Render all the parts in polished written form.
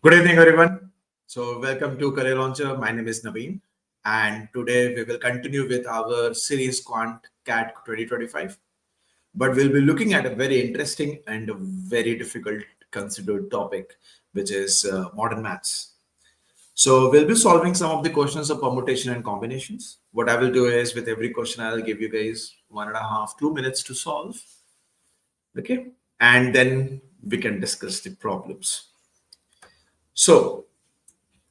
Good evening, everyone. So, welcome to Career Launcher. My name is Naveen, and today we will continue with our series Quant CAT 2025. But we'll be looking at a very interesting and a very difficult considered topic, which is modern maths. So, we'll be solving some of the questions of permutation and combinations. What I will do is, with every question, I'll give you guys 1.5, 2 minutes to solve. Okay, and then we can discuss the problems. So,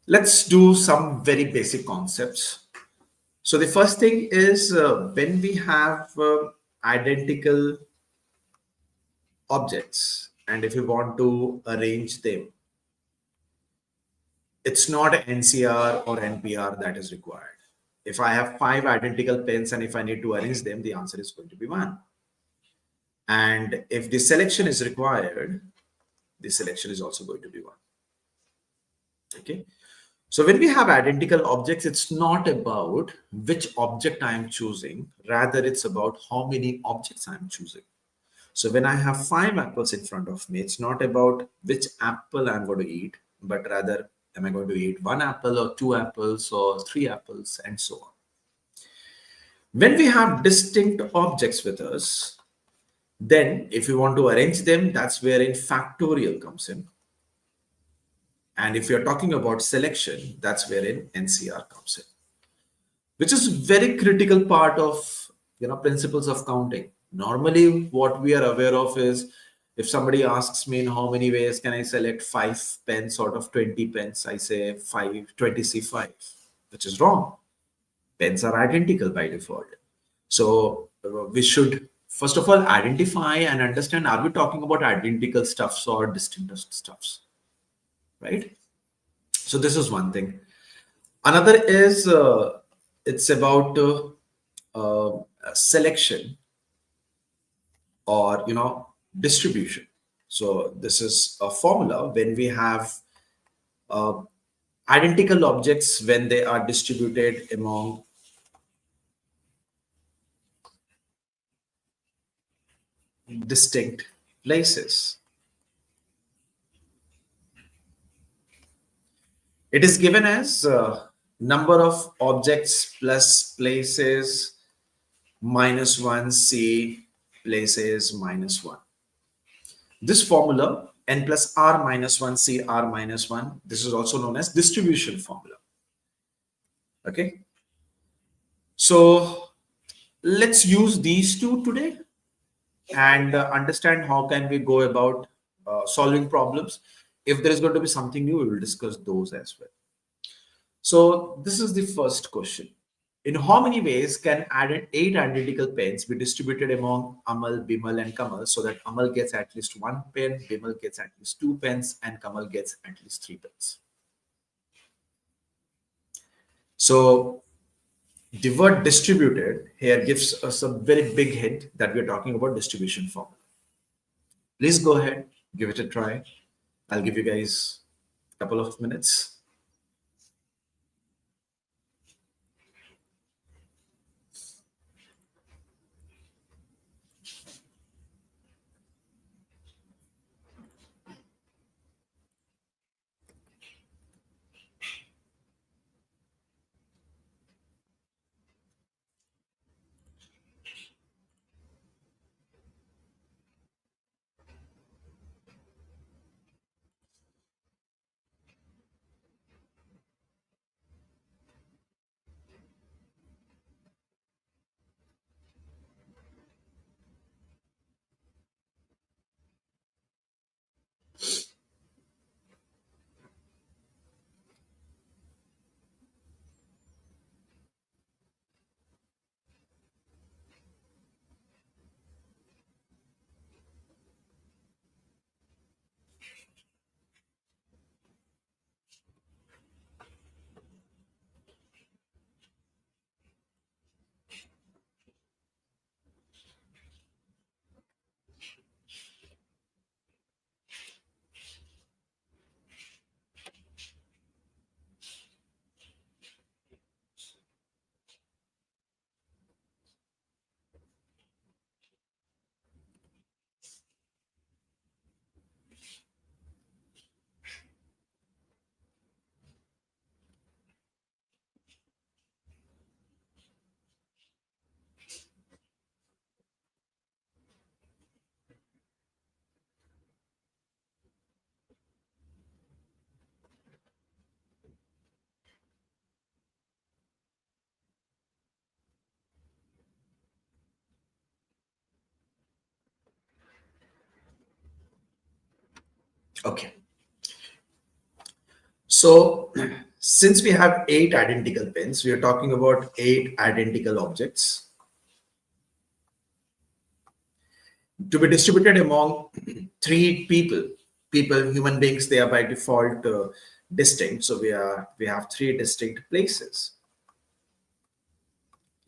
let's do some very basic concepts. So the first thing is when we have identical objects and if you want to arrange them, it's not NCR or NPR that is required. If I have 5 identical pens and if I need to arrange them, the answer is going to be 1. And if the selection is required, the selection is also going to be 1. Okay. So when we have identical objects, it's not about which object I am choosing, rather it's about how many objects I am choosing. So when I have 5 apples in front of me, it's not about which apple I'm going to eat, but rather am I going to eat 1 apple or 2 apples or 3 apples and so on. When we have distinct objects with us, then if we want to arrange them, that's where in factorial comes in. And if you're talking about selection, that's wherein NCR comes in, which is very critical part of principles of counting. Normally, what we are aware of is if somebody asks me in how many ways can I select 5 pens out of 20 pens, I say 5, 20C5, which is wrong. Pens are identical by default. So we should first of all identify and understand, are we talking about identical stuffs or distinct stuffs? Right? So this is one thing. Another is it's about selection or distribution. So this is a formula when we have identical objects when they are distributed among distinct places. It is given as number of objects plus places minus 1 C places minus 1. This formula n plus r minus 1 C r minus 1, this is also known as distribution formula. Okay. So let's use these two today and understand how can we go about solving problems. If there is going to be something new, we will discuss those as well. So this is the first question. In how many ways can 8 identical pens be distributed among Amal, Bimal, and Kamal so that Amal gets at least 1 pen, Bimal gets at least 2 pens, and Kamal gets at least 3 pens? So the word distributed here gives us a very big hint that we're talking about distribution formula. Please go ahead, give it a try. I'll give you guys a couple of minutes. Okay. So since we have 8 identical pens, we are talking about 8 identical objects to be distributed among 3 people. Human beings, they are by default distinct. So we have 3 distinct places,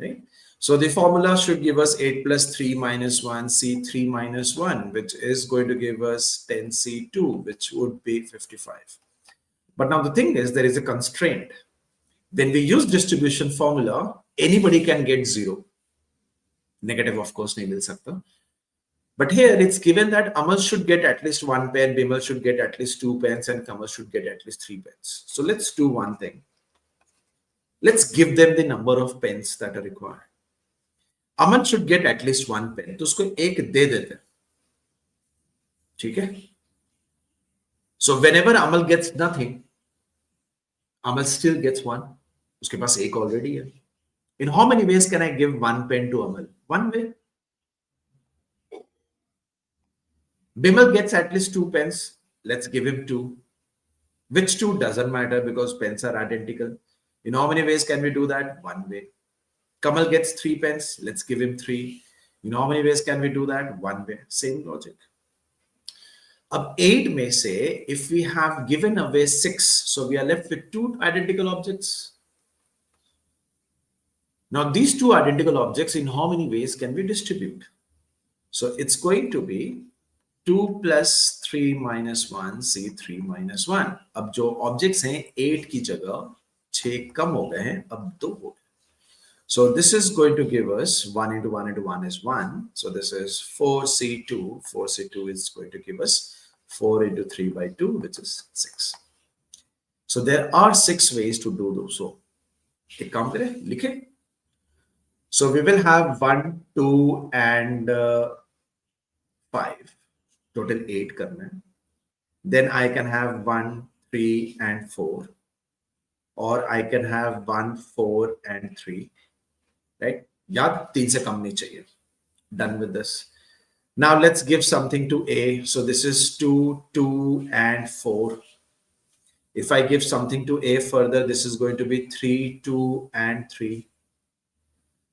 right? So the formula should give us 8 plus 3 minus 1, C3 minus 1, which is going to give us 10C2, which would be 55. But now the thing is, there is a constraint. When we use distribution formula, anybody can get 0. Negative, of course, nahi mil sakta. But here it's given that Amal should get at least 1 pen, Bimal should get at least 2 pens, and Kamal should get at least 3 pens. So let's do one thing. Let's give them the number of pens that are required. Amal should get at least 1 pen. तो उसको एक दे देते हैं. ठीक है? So whenever Amal gets nothing, Amal still gets 1. उसके पास एक already है. In how many ways can I give 1 pen to Amal? One way. Bimal gets at least 2 pens. Let's give him 2. Which 2 doesn't matter because pens are identical. In how many ways can we do that? One way. Kamal gets 3 pens. Let's give him 3. In how many ways can we do that? One way. Same logic. Ab 8 में से, if we have given away 6, so we are left with 2 identical objects. Now these 2 identical objects, in how many ways can we distribute? So it's going to be 2 plus 3 minus 1, C3 minus 1. अब जो objects हैं 8 की जगह 6 कम हो गए हैं, अब 2 हो गए. So this is going to give us 1 into 1 into 1 is 1. So this is 4C2. 4C2 is going to give us 4 into 3 by 2, which is 6. So there are 6 ways to do those. So एक काम करें, लिखें. So we will have 1, 2, and 5. Total 8 करना है. Then I can have 1, 3, and 4. Or I can have 1, 4, and 3. Right? याद 3 से कम नहीं चाहिए. Done with this. Now let's give something to A. So this is 2, 2, and 4. If I give something to A further, this is going to be 3, 2, and 3.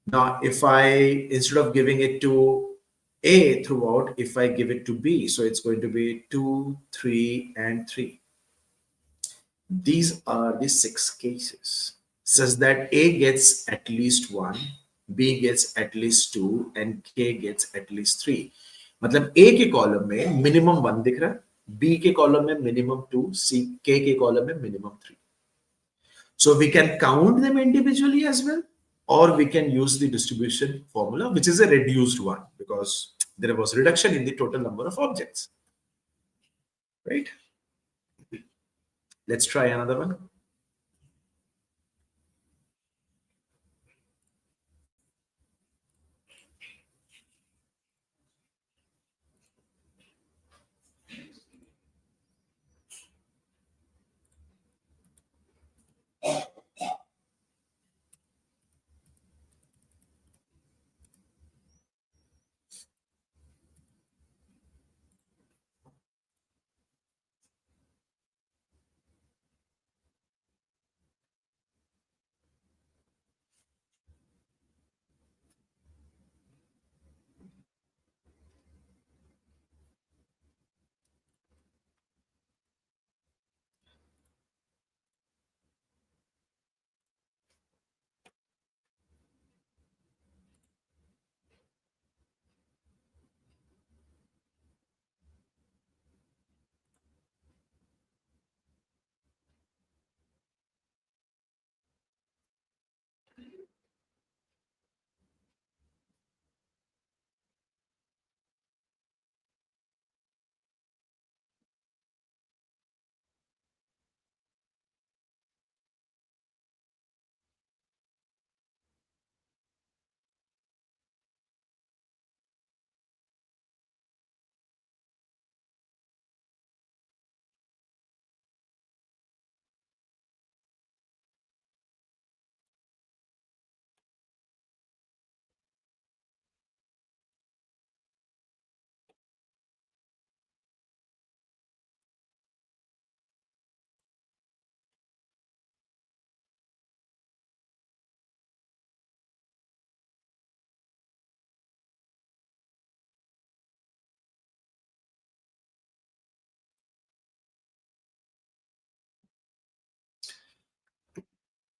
Now, if I, instead of giving it to A throughout, if I give it to B, so it's going to be 2, 3, and 3. These are the 6 cases, such that A gets at least 1, B gets at least 2, and K gets at least 3. मतलब A के column में minimum 1 दिख रहा है, B के column में minimum 2, C K के column में minimum 3. So we can count them individually as well, or we can use the distribution formula, which is a reduced one because there was reduction in the total number of objects. Right? Let's try another one.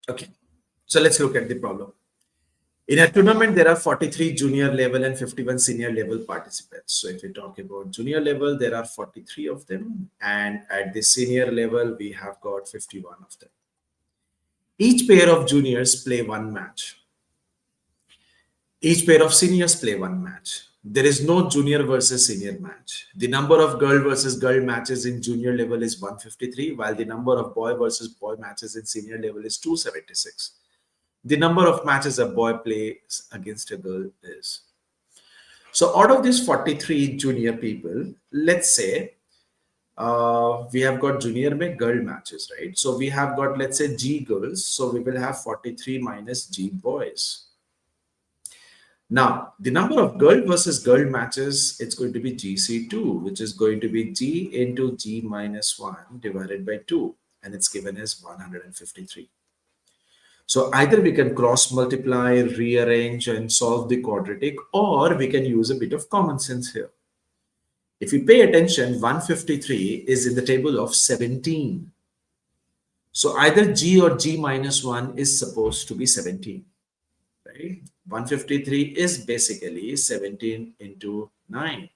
Okay, so let's look at the problem. In a tournament, there are 43 junior level and 51 senior level participants. So if we talk about junior level, there are 43 of them. And at the senior level, we have got 51 of them. Each pair of juniors play one match. Each pair of seniors play one match. There is no junior versus senior match. The number of girl versus girl matches in junior level is 153, while the number of boy versus boy matches in senior level is 276. The number of matches a boy plays against a girl is. So out of these 43 junior people, let's say we have got junior में girl matches, right? So we have got, let's say, G girls. So we will have 43 minus G boys. Now, the number of girl versus girl matches, it's going to be GC2, which is going to be G into G minus 1 divided by 2. And it's given as 153. So either we can cross multiply, rearrange, and solve the quadratic, or we can use a bit of common sense here. If you pay attention, 153 is in the table of 17. So either G or G minus 1 is supposed to be 17. Right? 153 is basically 17 into 9.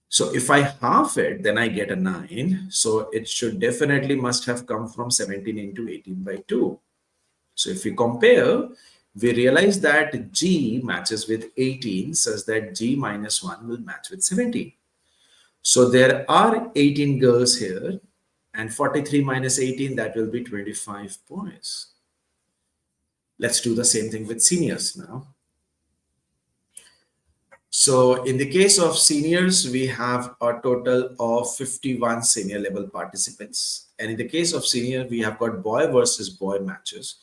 So if I half it, then I get a 9. So it should definitely must have come from 17 into 18 by 2. So if we compare, we realize that G matches with 18 such that G minus 1 will match with 17. So there are 18 girls here, and 43 minus 18, that will be 25 boys. Let's do the same thing with seniors now. So in the case of seniors, we have a total of 51 senior level participants. And in the case of senior, we have got boy versus boy matches.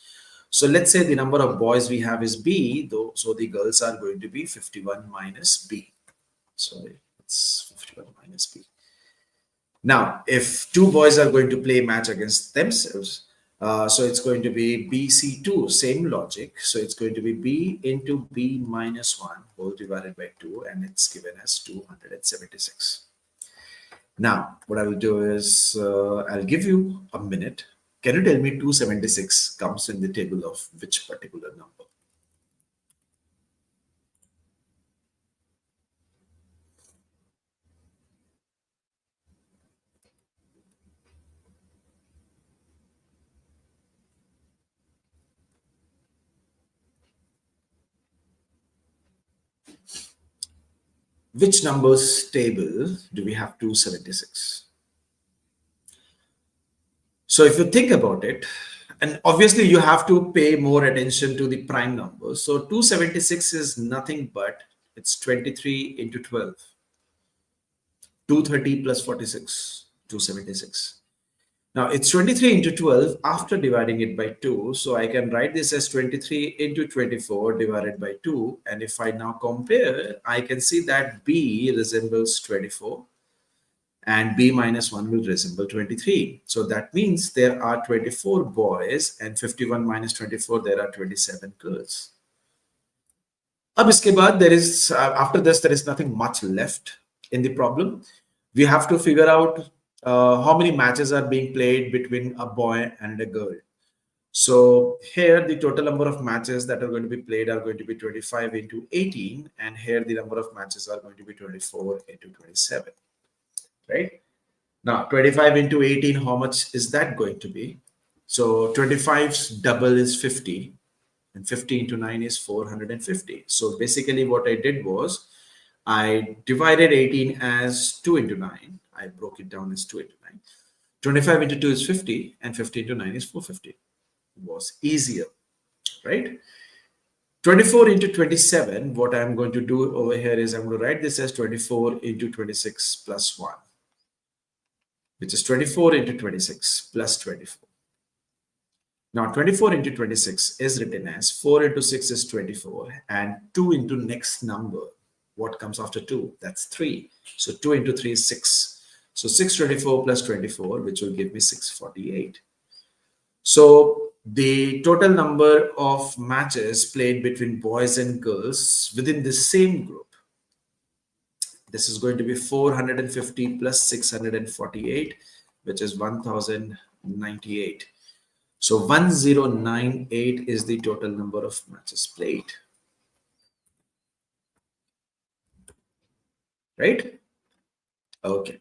So let's say the number of boys we have is B, though. So the girls are going to be 51 minus B. Sorry, it's 51 minus B. Now, if two boys are going to play a match against themselves, so it's going to be BC2, same logic. So it's going to be B into B minus 1 whole divided by 2, and it's given as 276. Now, what I will do is I'll give you a minute. Can you tell me 276 comes in the table of which particular number? Which numbers table do we have 276? So if you think about it, and obviously you have to pay more attention to the prime numbers. So 276 is nothing but it's 23 into 12. 230 plus 46, 276. Now it's 23 into 12 after dividing it by 2. So I can write this as 23 into 24 divided by 2. And if I now compare, I can see that B resembles 24 and B minus 1 will resemble 23. So that means there are 24 boys and 51 minus 24, there are 27 girls. Ab iske baad, there is, after this, there is nothing much left in the problem. We have to figure out how many matches are being played between a boy and a girl. So here the total number of matches that are going to be played are going to be 25 into 18, and here the number of matches are going to be 24 into 27, right? Now 25 into 18, how much is that going to be? So 25's double is 50, and 50 into 9 is 450. So basically what I did was I divided 18 as 2 into 9. I broke it down as 2 into 9. 25 into 2 is 50, and 50 into 9 is 450. It was easier, right? 24 into 27, what I'm going to do over here is I'm going to write this as 24 into 26 plus 1, which is 24 into 26 plus 24. Now 24 into 26 is written as 4 into 6 is 24, and 2 into next number. What comes after 2? That's 3. So 2 into 3 is 6. So 624 plus 24, which will give me 648. So the total number of matches played between boys and girls within the same group, this is going to be 450 plus 648, which is 1098. So 1098 is the total number of matches played, right? Okay,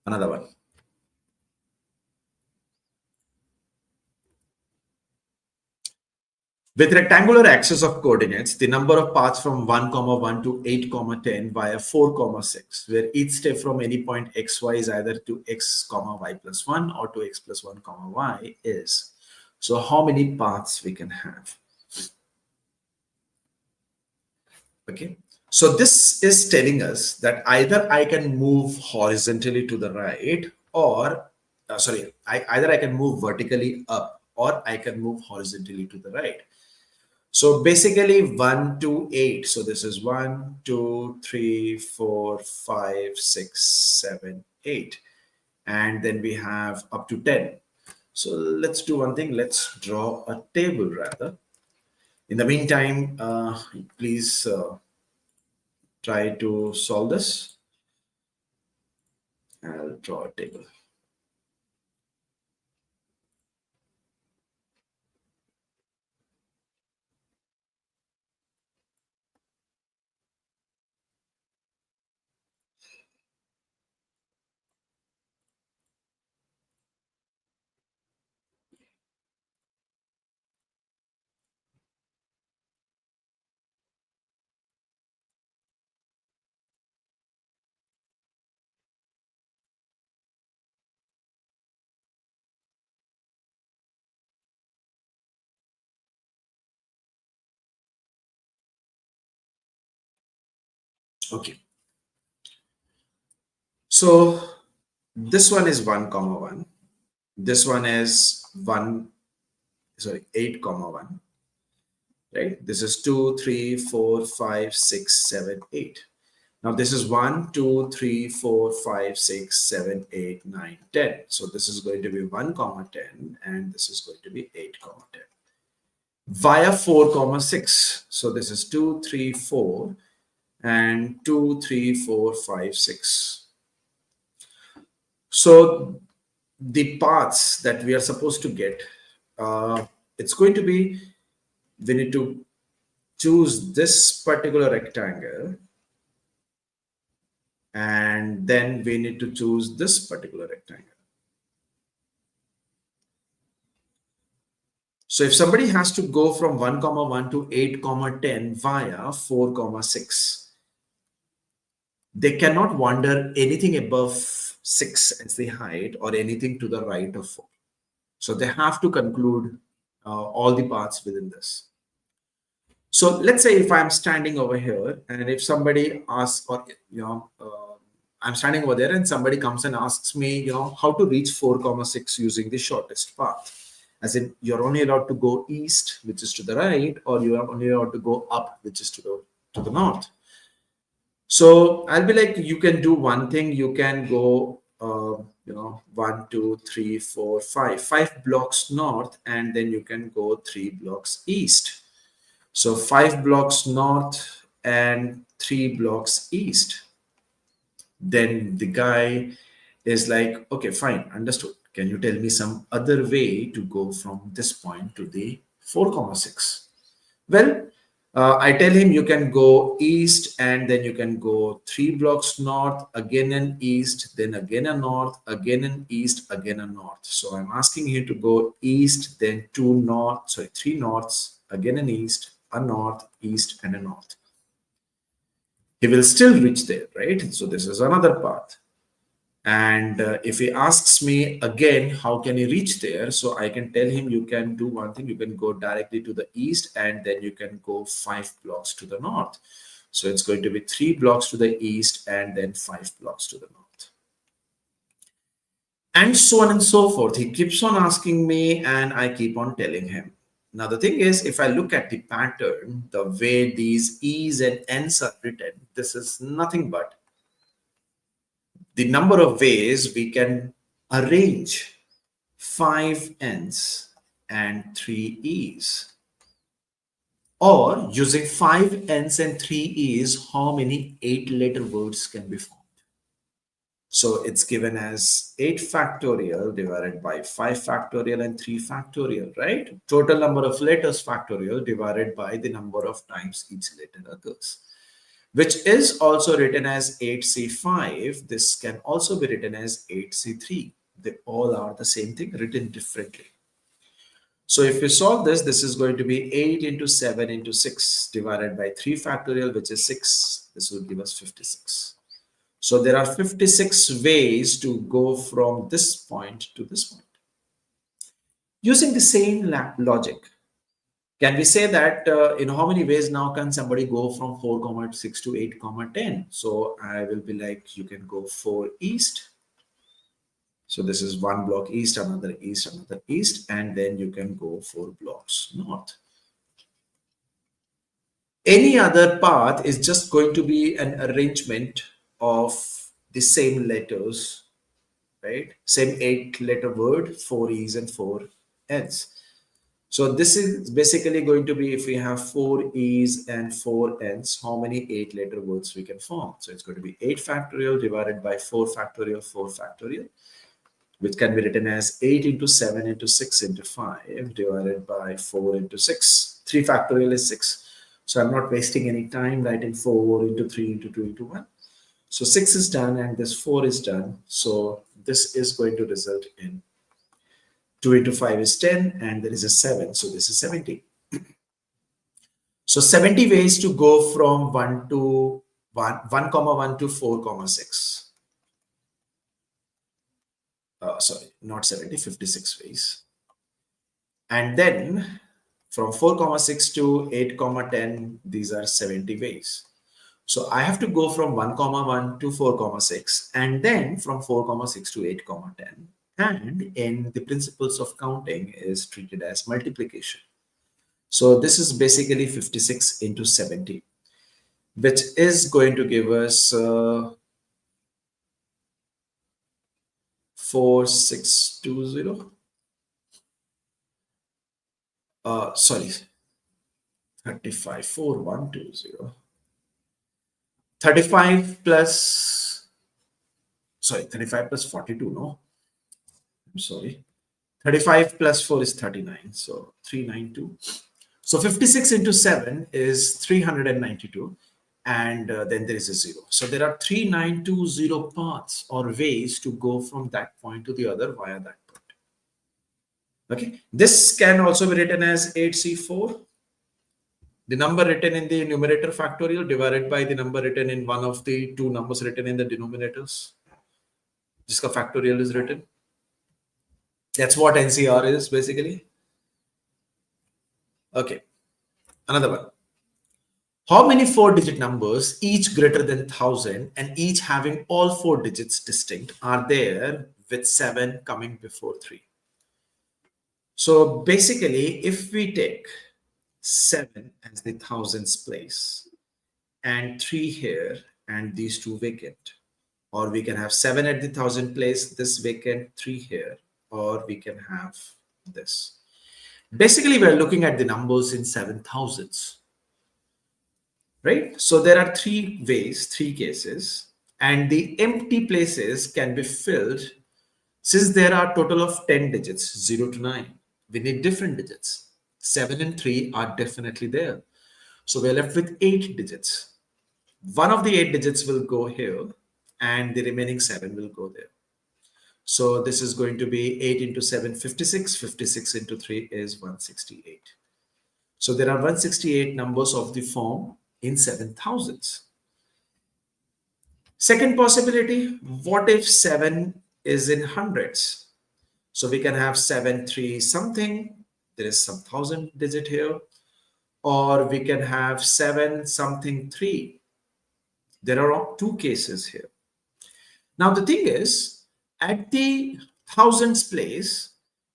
another one. With rectangular axis of coordinates, the number of paths from 1, comma 1 to 8, comma 10 via 4, comma 6, where each step from any point xy is either to x, comma y plus 1 or to x plus 1, comma y is. So how many paths we can have? Okay. So this is telling us that either I can move horizontally to the right or, either I can move vertically up or I can move horizontally to the right. So basically 1 to 8. So this is 1, 2, 3, 4, 5, 6, 7, 8. And then we have up to 10. So let's do one thing. Let's draw a table rather. In the meantime, please try to solve this. I'll draw a table. Okay. So this one is 1, comma 1. This one is 8, comma 1. Right? This is 2, 3, 4, 5, 6, 7, 8. Now this is 1, 2, 3, 4, 5, 6, 7, 8, 9, 10. So this is going to be 1, comma 10, and this is going to be 8, comma 10. Via 4, comma 6. So this is 2, 3, 4, and 2, 3, 4, 5, 6. So the paths that we are supposed to get, it's going to be, we need to choose this particular rectangle, and then we need to choose this particular rectangle. So if somebody has to go from 1, comma 1 to 8, comma 10 via 4, comma 6, they cannot wander anything above 6 as the height or anything to the right of 4. So they have to conclude all the paths within this. So let's say if I'm standing over here and if somebody asks, or I'm standing over there and somebody comes and asks me, how to reach 4, comma 6 using the shortest path. As in, you're only allowed to go east, which is to the right, or you are only allowed to go up, which is to the north. So I'll be like, you can do one thing. You can go, 1, 2, 3, 4, 5, 5 blocks north, and then you can go 3 blocks east. So 5 blocks north and 3 blocks east. Then the guy is like, okay, fine, understood. Can you tell me some other way to go from this point to the 4, comma 6? Well, I tell him you can go east and then you can go 3 blocks north, again and east, then again a north, again and east, again a north. So I'm asking him to go east, then 3 norths, again an east, a north, east, and a north. He will still reach there, right? So this is another path. And if he asks me again, how can he reach there? So I can tell him you can do one thing. You can go directly to the east and then you can go 5 blocks to the north. So it's going to be 3 blocks to the east and then 5 blocks to the north. And so on and so forth. He keeps on asking me and I keep on telling him. Now, the thing is, if I look at the pattern, the way these E's and N's are written, this is nothing but the number of ways we can arrange 5 N's and 3 E's. Or using 5 N's and 3 E's, how many 8-letter words can be formed? So it's given as 8 factorial divided by 5 factorial and 3 factorial, right? Total number of letters factorial divided by the number of times each letter occurs, which is also written as 8C5. This can also be written as 8C3. They all are the same thing written differently. So if we solve this, this is going to be 8 into 7 into 6 divided by 3 factorial, which is 6. This will give us 56. So there are 56 ways to go from this point to this point. Using the same logic, can we say that in how many ways now can somebody go from 4, 6 to 8, 10? So I will be like, you can go 4 east. So this is one block east, another east, and then you can go 4 blocks north. Any other path is just going to be an arrangement of the same letters, right? Same 8-letter word, 4 E's and 4 N's. So this is basically going to be, if we have 4 E's and 4 N's, how many 8-letter words we can form? So it's going to be 8 factorial divided by 4 factorial, which can be written as 8 into 7 into 6 into 5 divided by 4 into 6. 3 factorial is 6. So I'm not wasting any time writing 4 into 3 into 2 into 1. So 6 is done and this 4 is done. So this is going to result in 2 into 5 is 10 and there is a 7. So this is 70. So 70 ways to go from 1 to 1, 1 to 4, 6. Sorry, not 70, 56 ways. And then from 4, 6 to 8, 10, these are 70 ways. So I have to go from 1, 1 to 4, 6, and then from 4, 6 to 8, 10. And in the principles of counting is treated as multiplication. So this is basically 56 into 70, which is going to give us 4620. Sorry, 35, 4120. 35 plus, sorry, 35 plus 42, no? I'm sorry. 35 plus 4 is 39, so 392. So 56 into 7 is 392, and then there is a 0. So there are 3920 paths or ways to go from that point to the other via that point. Okay, this can also be written as 8C4. The number written in the numerator factorial divided by the number written in one of the two numbers written in the denominators. Jiska factorial is written. That's what NCR is basically. Okay, another one. How many 4-digit numbers, each greater than 1000 and each having all 4 digits distinct, are there with 7 coming before 3? So basically, if we take 7 as the thousands place and 3 here and these two vacant, or we can have 7 at the 1000 place, this vacant, 3 here, or we can have this. Basically, we're looking at the numbers in 7000s, right? So there are 3 ways, 3 cases, and the empty places can be filled. Since there are total of 10 digits, 0 to 9, we need different digits. 7 and 3 are definitely there. So we're left with 8 digits. One of the 8 digits will go here and the remaining 7 will go there. So this is going to be 8 into 7, 56. 56 into 3 is 168. So there are 168 numbers of the form in 7000s. Second possibility, what if 7 is in hundreds? So we can have 7, 3 something. There is some 1000 digit here. Or we can have 7 something 3. There are 2 cases here. Now the thing is, at the thousands place,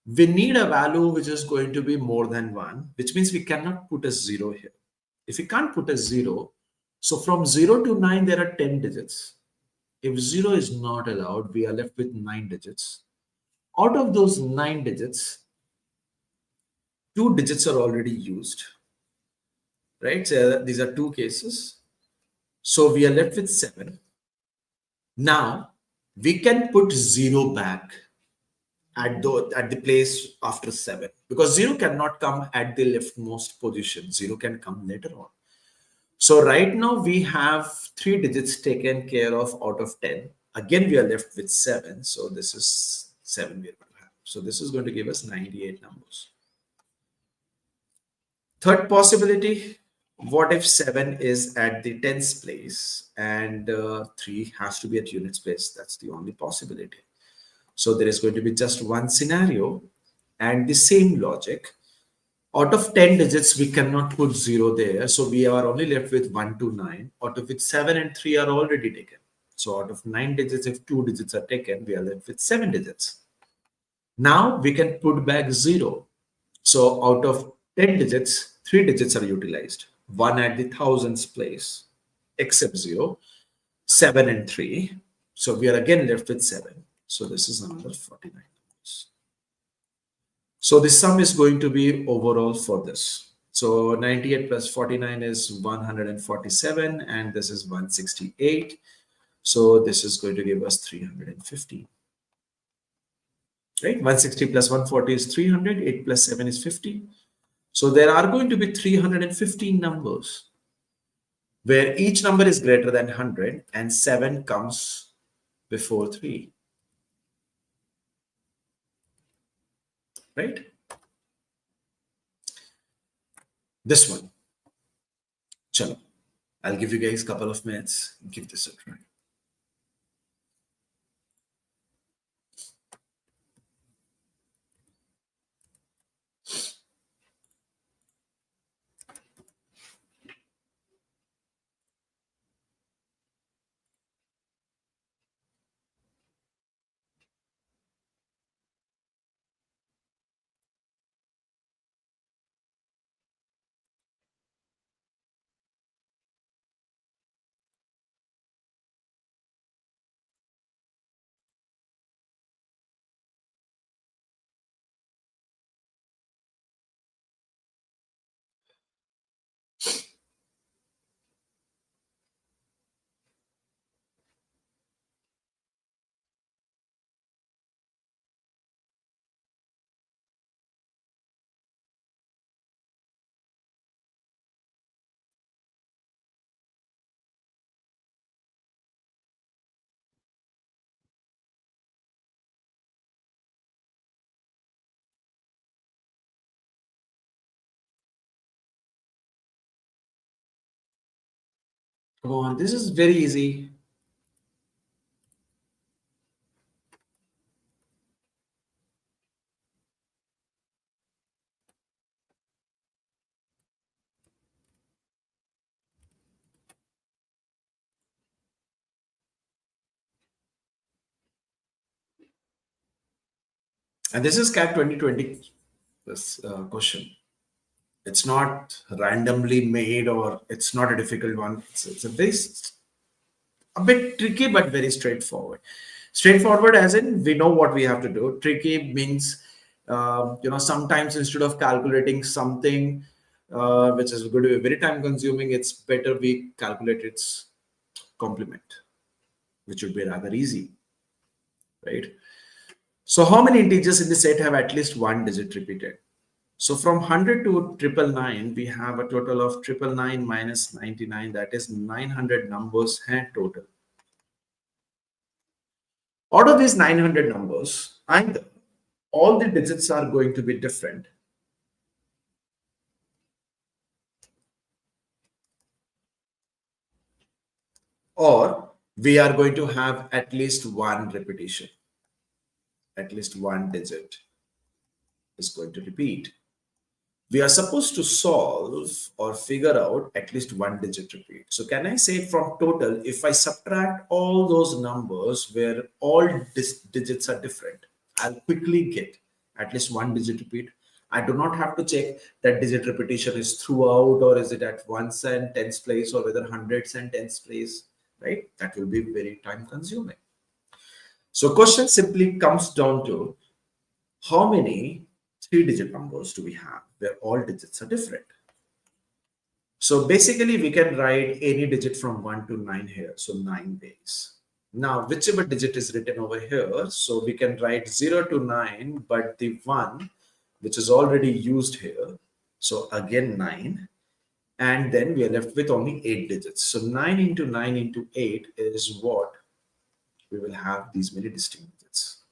we need a value which is going to be more than 1, which means we cannot put a 0 here. If we can't put a 0, so from 0 to 9, there are 10 digits. If 0 is not allowed, we are left with 9 digits. Out of those 9 digits, 2 digits are already used, right? So these are 2 cases. So we are left with 7. Now, we can put 0 back at the place after 7, because 0 cannot come at the leftmost position. 0 can come later on. So right now we have 3 digits taken care of out of 10. Again, we are left with 7. So this is 7 we are going to have. So this is going to give us 98 numbers. Third possibility, what if 7 is at the tens place and 3 has to be at units place? That's the only possibility. So there is going to be just one scenario and the same logic. Out of 10 digits, we cannot put 0 there. So we are only left with 1 to 9, out of which 7 and 3 are already taken. So out of 9 digits, if 2 digits are taken, we are left with 7 digits. Now we can put back 0. So out of 10 digits, 3 digits are utilized. 1 at the thousands place, except 0, 7 and 3. So we are again left with 7. So this is another 49 numbers. So the sum is going to be overall for this. So 98 plus 49 is 147, and this is 168. So this is going to give us 350. Right? 160 plus 140 is 300. 8 plus 7 is 50. So there are going to be 315 numbers where each number is greater than 100 and 7 comes before 3. Right? This one. Chalo. I'll give you guys a couple of minutes. Give this a try. Come on, this is very easy. And this is CAT 2020, this question. It's not randomly made, or it's not a difficult one. It's a bit tricky, but very straightforward. Straightforward as in we know what we have to do. Tricky means, sometimes instead of calculating something which is going to be very time consuming, it's better we calculate its complement, which would be rather easy, right? So how many integers in the set have at least one digit repeated? So from 100 to 999, we have a total of 999 minus 99. That is 900 numbers and total. Out of these 900 numbers, either all the digits are going to be different, or we are going to have at least one repetition. At least one digit is going to repeat. We are supposed to solve or figure out at least one digit repeat. So can I say from total, if I subtract all those numbers where all digits are different, I'll quickly get at least one digit repeat. I do not have to check that digit repetition is throughout, or is it at ones and tens place, or whether hundreds and tens place, right? That will be very time consuming. So question simply comes down to how many 3-digit numbers do we have where all digits are different? So basically we can write any digit from 1 to 9 here. So 9 ways. Now, whichever digit is written over here, so we can write 0 to 9, but the 1, which is already used here. So again 9. And then we are left with only 8 digits. So 9 into 9 into 8 is what we will have these many distinct digits.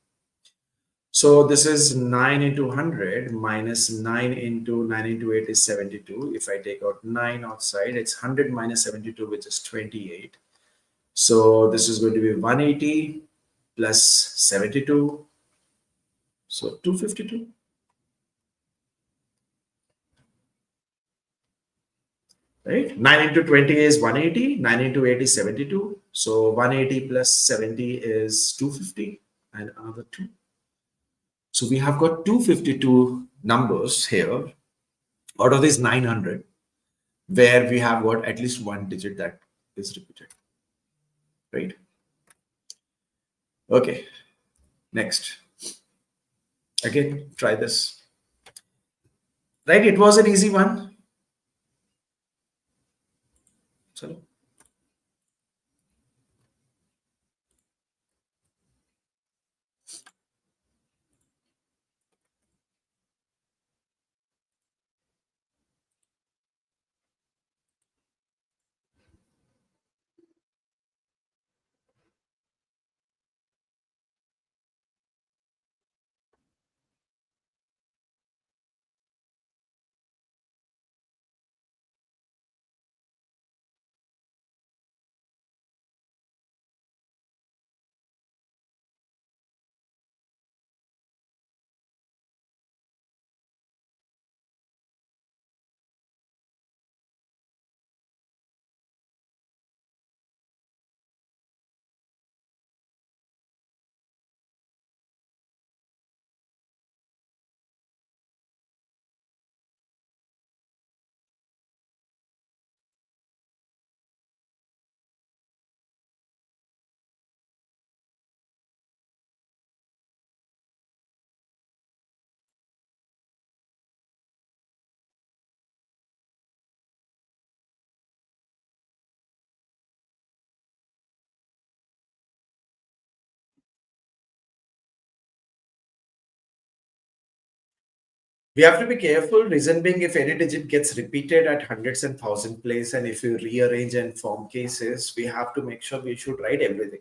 So this is 9 into 100 minus 9 into 8 is 72. If I take out 9 outside, it's 100 minus 72, which is 28. So this is going to be 180 plus 72. So 252. Right? 9 into 20 is 180. 9 into 8 is 72. So 180 plus 70 is 250 and another 2. So we have got 252 numbers here out of this 900, where we have got at least one digit that is repeated. Right? Okay. Next. Again, try this. Right? It was an easy one. So we have to be careful. Reason being, if any digit gets repeated at hundreds and thousand place, and if you rearrange and form cases, we have to make sure we should write everything.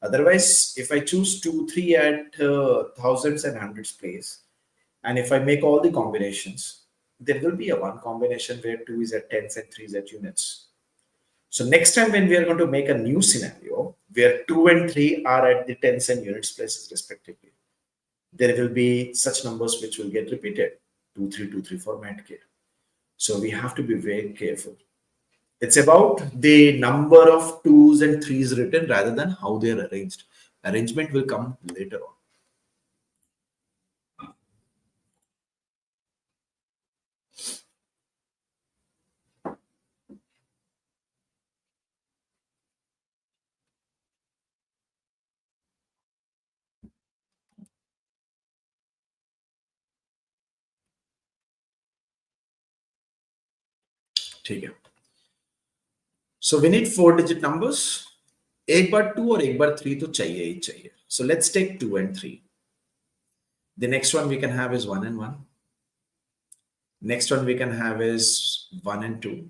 Otherwise, if I choose 2, 3 at thousands and hundreds place, and if I make all the combinations, there will be a one combination where 2 is at tens and 3 is at units. So next time when we are going to make a new scenario where 2 and 3 are at the tens and units places respectively, there will be such numbers which will get repeated, 2, 3, 2, 3 format here. So we have to be very careful. It's about the number of 2s and 3s written rather than how they are arranged. Arrangement will come later on. ठीक है. So we need 4-digit numbers. एक बार 2 और एक बार 3 तो चाहिए ही चाहिए. So let's take 2 and 3. The next one we can have is 1 and 1. Next one we can have is 1 and 2.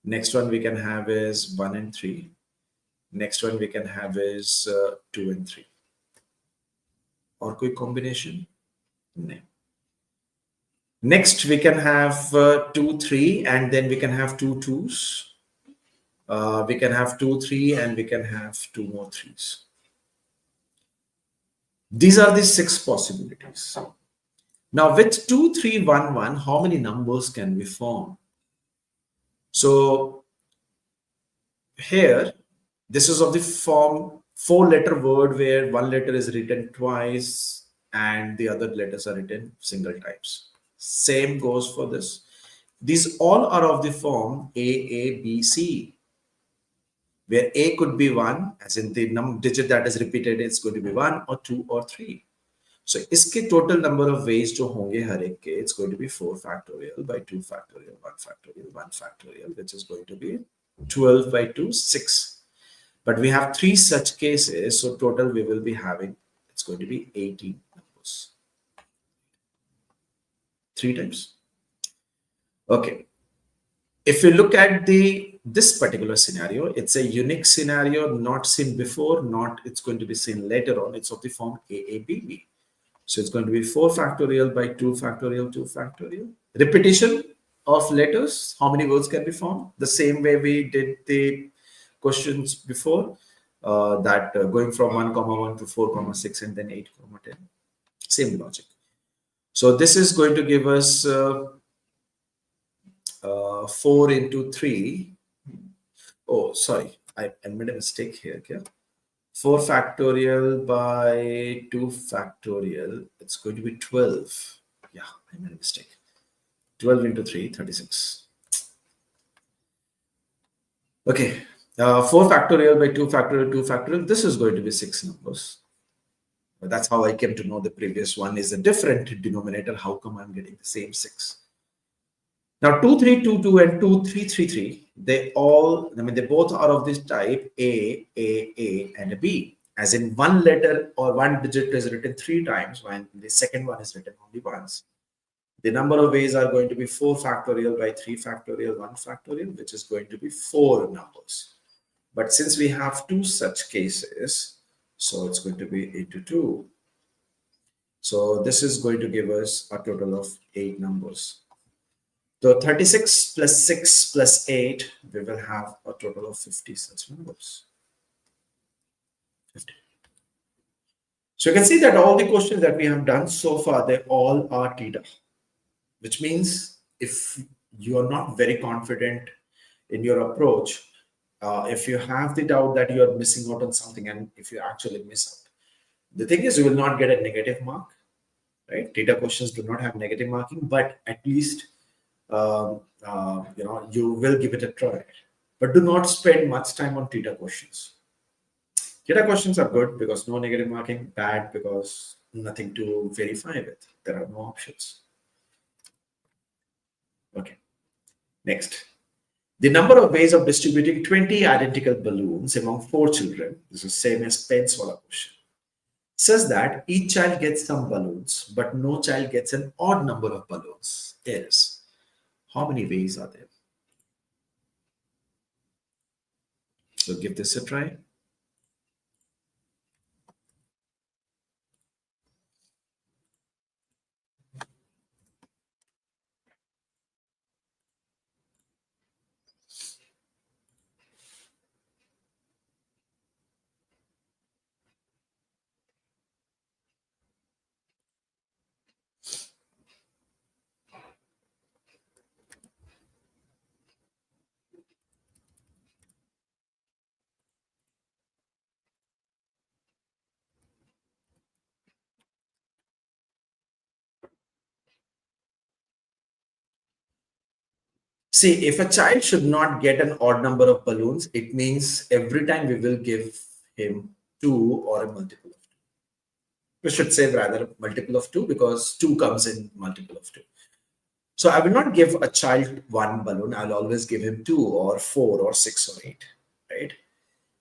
Next one we can have is 1 and 3. Next one we can have is 2 and 3. और कोई combination? नहीं. Next we can have 2, 3, and then we can have 2 2s. We can have 2, 3, and we can have 2 more 3s. These are the 6 possibilities. Now with 2, 3, 1, 1, how many numbers can we form? So here, this is of the form 4-letter word where one letter is written twice and the other letters are written single times. Same goes for this. These all are of the form A, B, C, where A could be 1, as in the digit that is repeated is going to be 1 or 2 or 3. So iske total number of ways jo honge har ek ke, it's going to be 4 factorial by 2 factorial, 1 factorial, 1 factorial, which is going to be 12 by 2, 6. But we have 3 such cases, so total we will be having, it's going to be 18 numbers. 3 times. Okay. If you look at this particular scenario, it's a unique scenario, not seen before, not it's going to be seen later on. It's of the form AABB. So it's going to be 4 factorial by 2 factorial, 2 factorial. Repetition of letters, how many words can be formed? The same way we did the questions before, going from 1 comma 1 to 4 comma 6 and then 8 comma 10. Same logic. So this is going to give us 4 into 3. Oh, sorry, I made a mistake here. Okay? 4 factorial by 2 factorial, it's going to be 12. Yeah, I made a mistake. 12 into 3, 36. Okay, 4 factorial by 2 factorial, 2 factorial, this is going to be 6 numbers. But that's how I came to know the previous one is a different denominator. How come I'm getting the same 6? Now 2, 3, 2, 2 and 2, 3, 3, 3, they both are of this type A, and a B. As in one letter or one digit is written 3 times, when the second one is written only once. The number of ways are going to be 4 factorial by 3 factorial, 1 factorial, which is going to be 4 numbers. But since we have 2 such cases, so it's going to be into 2. So this is going to give us a total of 8 numbers. So 36 plus 6 plus 8, we will have a total of 50 such numbers. 50. So you can see that all the questions that we have done so far, they all are theta, which means if you are not very confident in your approach, if you have the doubt that you are missing out on something, and if you actually miss out, the thing is you will not get a negative mark, right? Theta questions do not have negative marking, but at least you will give it a try. But do not spend much time on theta questions. Theta questions are good because no negative marking, bad because nothing to verify with. There are no options. Okay. Next. The number of ways of distributing 20 identical balloons among 4 children, this is same as Penn-Swallow question, says that each child gets some balloons, but no child gets an odd number of balloons. Is how many ways are there? So give this a try. See, if a child should not get an odd number of balloons, it means every time we will give him 2 or a multiple of 2. We should say rather multiple of 2 because 2 comes in multiple of 2. So I will not give a child 1 balloon. I'll always give him 2 or 4 or 6 or 8, right?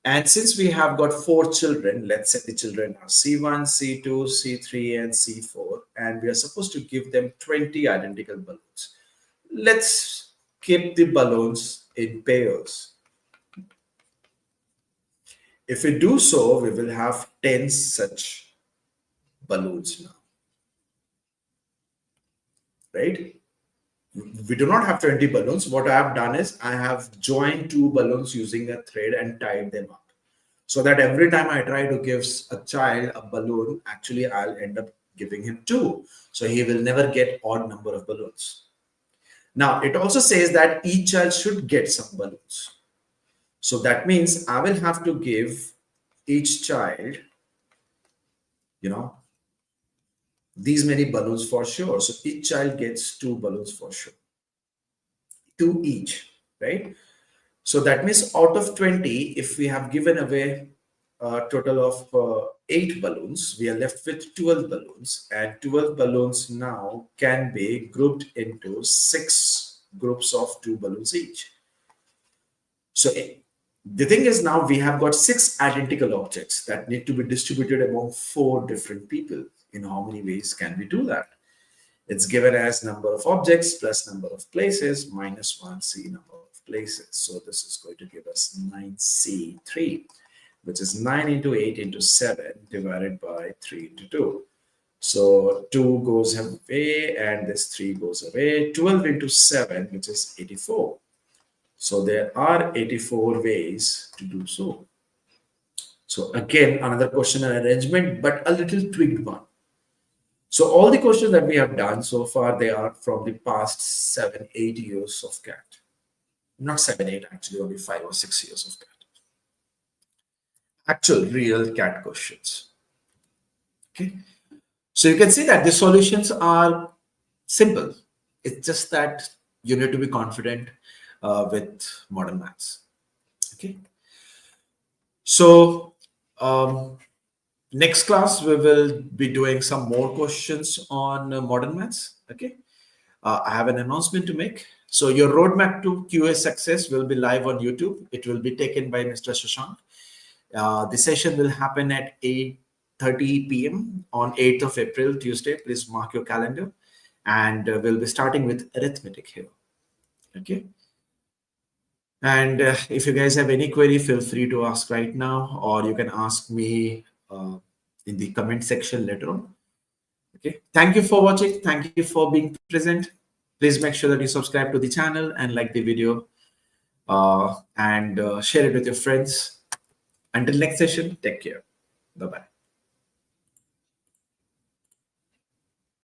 And since we have got 4 children, let's say the children are C1, C2, C3, and C4, and we are supposed to give them 20 identical balloons. Let's keep the balloons in pairs. If we do so, we will have 10 such balloons now, right? We do not have 20 balloons. What I have done is I have joined 2 balloons using a thread and tied them up. So that every time I try to give a child a balloon, actually I'll end up giving him 2. So he will never get odd number of balloons. Now, it also says that each child should get some balloons. So that means I will have to give each child, these many balloons for sure. So each child gets 2 balloons for sure. 2 each, right? So that means out of 20, if we have given away a total of 8 balloons, we are left with 12 balloons. And 12 balloons now can be grouped into 6 groups of 2 balloons each. So The thing is, now we have got 6 identical objects that need to be distributed among 4 different people. In how many ways can we do that? It's given as number of objects plus number of places minus 1c number of places. So this is going to give us 9c3, which is 9 into 8 into 7 divided by 3 into 2. So 2 goes away and this 3 goes away. 12 into 7, which is 84. So there are 84 ways to do so. So again, another question and arrangement, but a little tweaked one. So all the questions that we have done so far, they are from the past 7, 8 years of CAT. Not 7, 8, actually only 5 or 6 years of CAT. Actual real CAT questions. Okay. So you can see that the solutions are simple. It's just that you need to be confident with modern maths. Okay. So next class, we will be doing some more questions on modern maths. Okay. I have an announcement to make. So your roadmap to QA success will be live on YouTube. It will be taken by Mr. Shashank. The session will happen at 8:30 p.m. on 8th of April, Tuesday. Please mark your calendar. And we'll be starting with arithmetic here. Okay. And if you guys have any query, feel free to ask right now, or you can ask me in the comment section later on. Okay. Thank you for watching. Thank you for being present. Please make sure that you subscribe to the channel and like the video and share it with your friends. Until next session, take care. Bye-bye.